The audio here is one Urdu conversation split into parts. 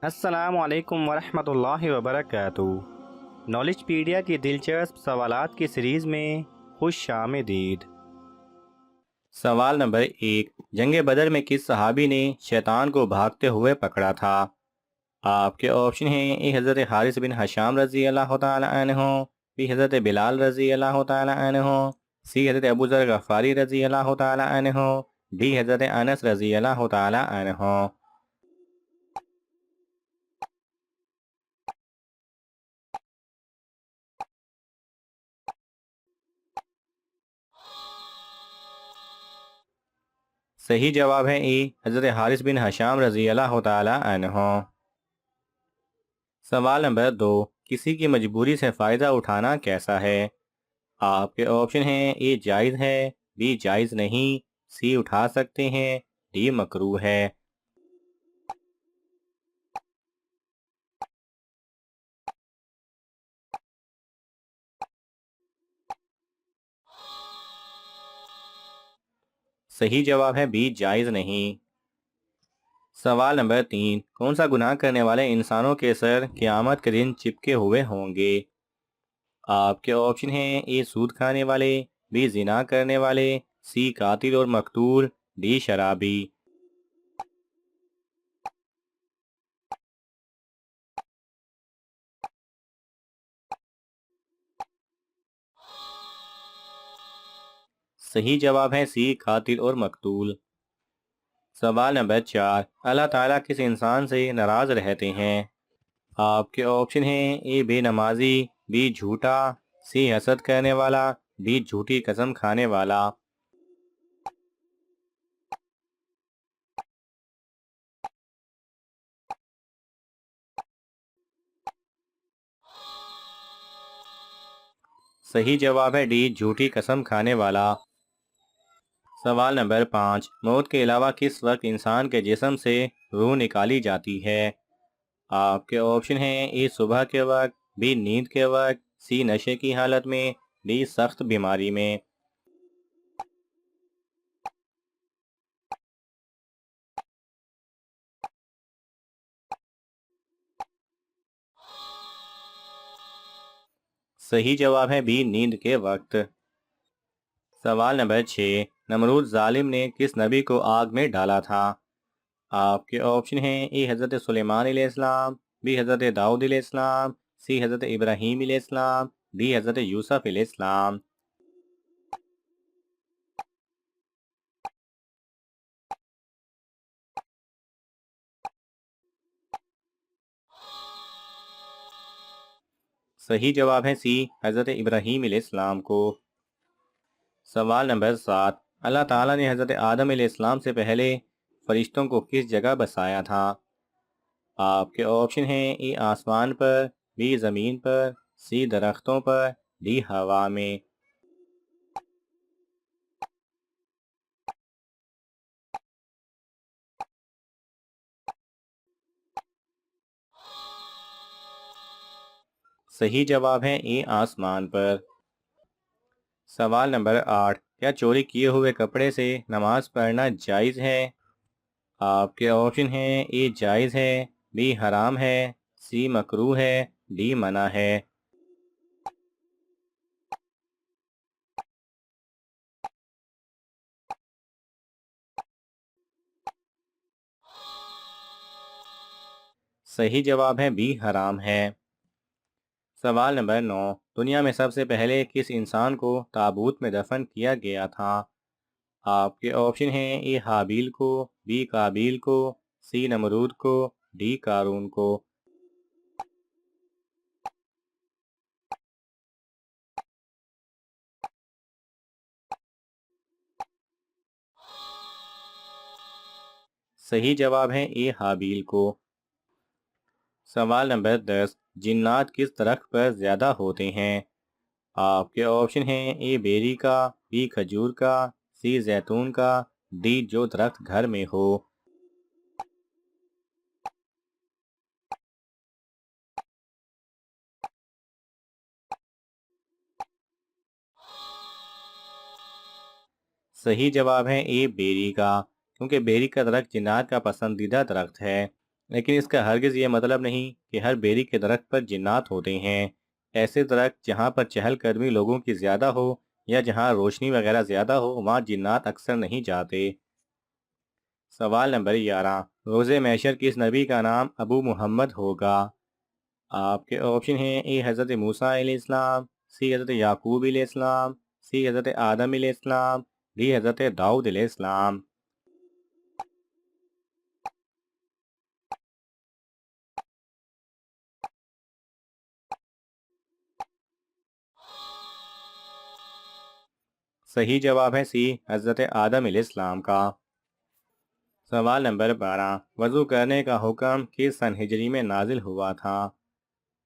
السلام علیکم ورحمۃ اللہ وبرکاتہ۔ نالج پیڈیا کی دلچسپ سوالات کی سیریز میں خوش آمدید۔ سوال نمبر 1، جنگ بدر میں کس صحابی نے شیطان کو بھاگتے ہوئے پکڑا تھا؟ آپ کے آپشن ہیں: اے حضرت حارث بن حشام رضی اللہ تعالی عنہ، بی حضرت بلال رضی اللہ تعالی عنہ، سی حضرت ابو ذر غفاری رضی اللہ تعالی عنہ، ڈی حضرت انس رضی اللہ تعالی عنہ۔ صحیح جواب ہے ای، حضرت حارث بن حشام رضی اللہ تعالی عنہ۔ سوال نمبر 2، کسی کی مجبوری سے فائدہ اٹھانا کیسا ہے؟ آپ کے آپشن ہیں: اے جائز ہے، بی جائز نہیں، سی اٹھا سکتے ہیں، ڈی مکروہ ہے۔ صحیح جواب ہے بی جائز نہیں۔ سوال نمبر 3، کون سا گناہ کرنے والے انسانوں کے سر قیامت کے دن چپکے ہوئے ہوں گے؟ آپ کے آپشن ہیں: اے سود کھانے والے، بی زنا کرنے والے، سی قاتل اور مقتول، ڈی شرابی۔ صحیح جواب ہے سی قاتل اور مقتول۔ سوال نمبر 4، اللہ تعالیٰ کس انسان سے ناراض رہتے ہیں؟ آپ کے آپشن ہیں: اے بے نمازی، بی جھوٹا، سی حسد کرنے والا، ڈی جھوٹی قسم کھانے والا۔ صحیح جواب ہے ڈی جھوٹی قسم کھانے والا۔ سوال نمبر 5، موت کے علاوہ کس وقت انسان کے جسم سے روح نکالی جاتی ہے؟ آپ کے آپشن ہیں: اے صبح کے وقت، بی نیند کے وقت، سی نشے کی حالت میں، ڈی سخت بیماری میں۔ صحیح جواب ہے بی نیند کے وقت۔ سوال نمبر 6، نمرود ظالم نے کس نبی کو آگ میں ڈالا تھا؟ آپ کے آپشن ہیں: اے حضرت سلیمان علیہ السلام، بی حضرت داؤد علیہ السلام، سی حضرت ابراہیم علیہ السلام، ڈی حضرت یوسف علیہ السلام۔ صحیح جواب ہے سی حضرت ابراہیم علیہ السلام کو۔ سوال نمبر 7، اللہ تعالیٰ نے حضرت آدم علیہ السلام سے پہلے فرشتوں کو کس جگہ بسایا تھا؟ آپ کے آپشن ہیں: اے آسمان پر، بی زمین پر، سی درختوں پر، ڈی ہوا میں۔ صحیح جواب ہے اے آسمان پر۔ سوال نمبر 8، کیا چوری کیے ہوئے کپڑے سے نماز پڑھنا جائز ہے؟ آپ کے آپشن ہیں: اے جائز ہے، بی حرام ہے، سی مکروہ ہے، ڈی منع ہے۔ صحیح جواب ہے بی حرام ہے۔ سوال نمبر 9، دنیا میں سب سے پہلے کس انسان کو تابوت میں دفن کیا گیا تھا؟ آپ کے آپشن ہیں: اے حابیل کو، بی قابیل کو، سی نمرود کو، ڈی قارون کو۔ صحیح جواب ہے اے حابیل کو۔ سوال نمبر 10، جنات کس درخت پر زیادہ ہوتے ہیں؟ آپ کے آپشن ہیں: اے بیری کا، بی کھجور کا، سی زیتون کا، ڈی جو درخت گھر میں ہو۔ صحیح جواب ہے اے بیری کا، کیونکہ بیری کا درخت جنات کا پسندیدہ درخت ہے۔ لیکن اس کا ہرگز یہ مطلب نہیں کہ ہر بیری کے درخت پر جنات ہوتے ہیں۔ ایسے درخت جہاں پر چہل قدمی لوگوں کی زیادہ ہو یا جہاں روشنی وغیرہ زیادہ ہو وہاں جنات اکثر نہیں جاتے۔ سوال نمبر 11، روز محشر کس نبی کا نام ابو محمد ہوگا؟ آپ کے آپشن ہیں: اے حضرت موسیٰ علیہ السلام، سی حضرت یعقوب علیہ السلام، سی حضرت آدم علیہ السلام، ڈی حضرت داؤد علیہ السلام۔ صحیح جواب ہے سی حضرت آدم علیہ السلام کا۔ سوال نمبر 12، وضو کرنے کا حکم کس سن ہجری میں نازل ہوا تھا؟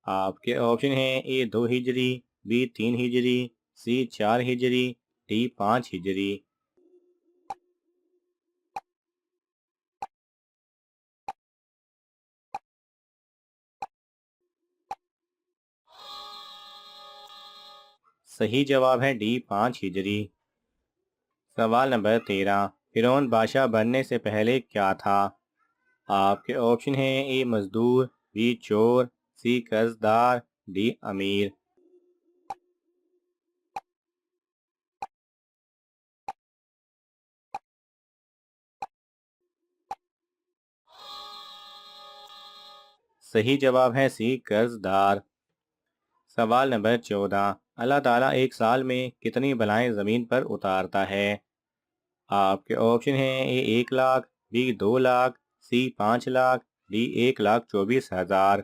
آپ کے آپشن ہیں: اے 2 ہجری، بی 3 ہجری، سی 4 ہجری، ڈی 5 ہجری۔ صحیح جواب ہے ڈی 5 ہجری۔ سوال نمبر 13، فرعون بادشاہ بننے سے پہلے کیا تھا؟ آپ کے آپشن ہیں: اے مزدور، بی چور، سی قرض دار، ڈی امیر۔ صحیح جواب ہے سی قرض دار۔ سوال نمبر 14، اللہ تعالیٰ ایک سال میں کتنی بلائیں زمین پر اتارتا ہے؟ آپ کے آپشن ہیں: A 1 lakh, B 2 lakh, C 5 lakh, D 1,24,000۔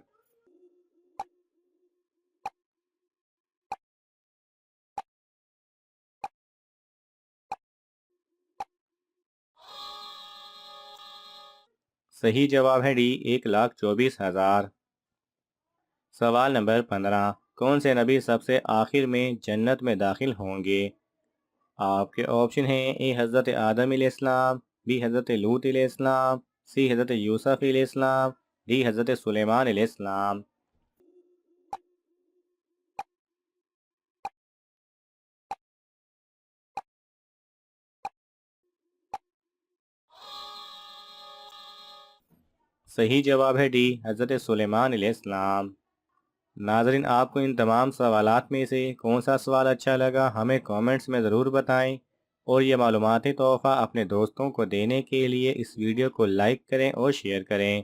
صحیح جواب ہے ڈی 1,24,000۔ سوال نمبر 15، کون سے نبی سب سے آخر میں جنت میں داخل ہوں گے؟ آپ کے آپشن ہیں: اے حضرت آدم علیہ السلام، بی حضرت لوط علیہ السلام، سی حضرت یوسف علیہ السلام، ڈی حضرت سلیمان علیہ السلام۔ صحیح جواب ہے ڈی حضرت سلیمان علیہ السلام۔ ناظرین، آپ کو ان تمام سوالات میں سے کون سا سوال اچھا لگا ہمیں کامنٹس میں ضرور بتائیں، اور یہ معلوماتی تحفہ اپنے دوستوں کو دینے کے لیے اس ویڈیو کو لائک کریں اور شیئر کریں۔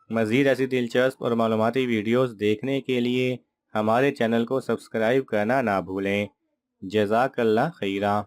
مزید ایسی دلچسپ اور معلوماتی ویڈیوز دیکھنے کے لیے ہمارے چینل کو سبسکرائب کرنا نہ بھولیں۔ جزاک اللہ خیرہ۔